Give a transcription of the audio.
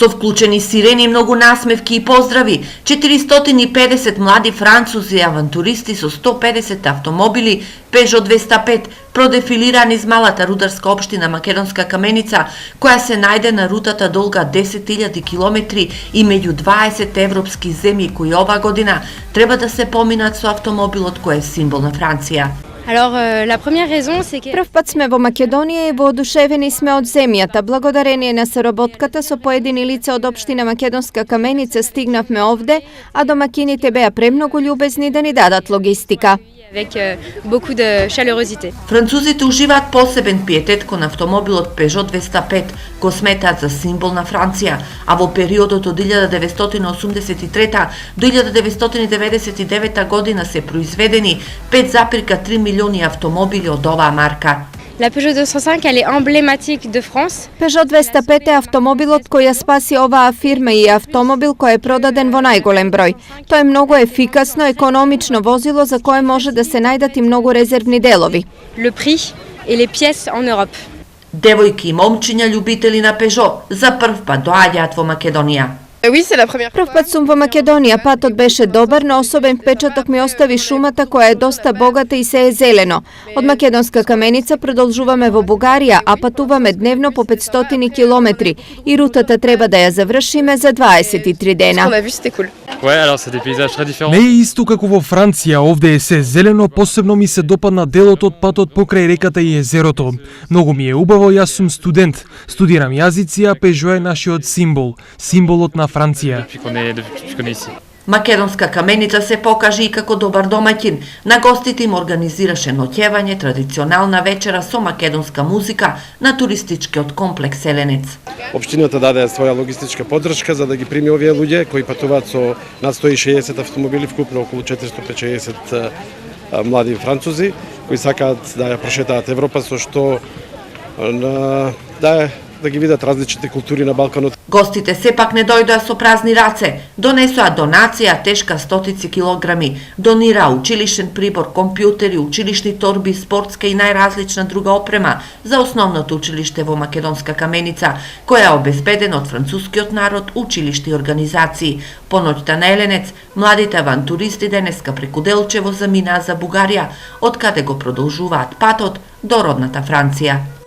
Со вклучени сирени, многу насмевки и поздрави, 450 млади французи и авантуристи со 150 автомобили Peugeot 205 продефилирани из малата рударска општина Македонска Каменица, која се најде на рутата долга 10.000 километри и меѓу 20 европски земји кои ова година треба да се поминат со автомобилот кој е символ на Франција. Прв пат сме во Македонија и воодушевени сме од земјата. Благодарение на соработката со поедини лица од општина Македонска Каменица стигнавме овде, а домакините беа премногу љубезни да ни дадат логистика. Французите уживаат посебен пиетет кон автомобилот Peugeot 205, го сметаат за символ на Франција, а во периодот од 1983 до 1999 година се произведени 5,3 милиони автомобили од оваа марка. La Peugeot 205, elle est emblématique de France. Peugeot 205 е автомобилот кој ја спаси оваа фирма и автомобил кој е продаден во најголем број. Тоа е многу ефикасно, економично возило за кое може да се најдат и многу резервни делови. Le prix et les pièces en Europe. Девојки и момчиња љубители на Peugeot за прв пат доаѓаат во Македонија. Прв пат сум во Македонија, патот беше добар, но особен впечаток ми остави шумата која е доста богата и се е зелено. Од Македонска Каменица продолжуваме во Бугарија, а патуваме дневно по 500 километри и рутата треба да ја завршиме за 23 дена. Не е исто како во Франција, овде е се зелено, посебно ми се допадна делот од патот покрај реката и езерото. Многу ми е убаво, јас сум студент, студирам јазици, а Peugeot е нашиот символ, символот на Франција. Македонска Каменица се покажи и како добар домаќин. На гостите им организираше ноќевање, традиционална вечера со македонска музика на туристичкиот комплекс Еленец. Општината даде своја логистичка поддршка за да ги прими овие луѓе кои патуваат со над 160 автомобили, вкупно околу 450 млади французи кои сакаат да ја прошетаат Европа, со што да ги видат различните култури на Балканот. Гостите сепак не дојдоа со празни раце, донесоа донација тешка стотици килограми, донира училишен прибор, компјутери, училишни торби, спортска и најразлична друга опрема за основното училиште во Македонска Каменица, која е обезбедена од францускиот народ, училишти и организации. По ноќта на Еленец, младите авантуристи денеска преку Делчево заминаа за Бугарија, од каде го продолжуваат патот до родната Франција.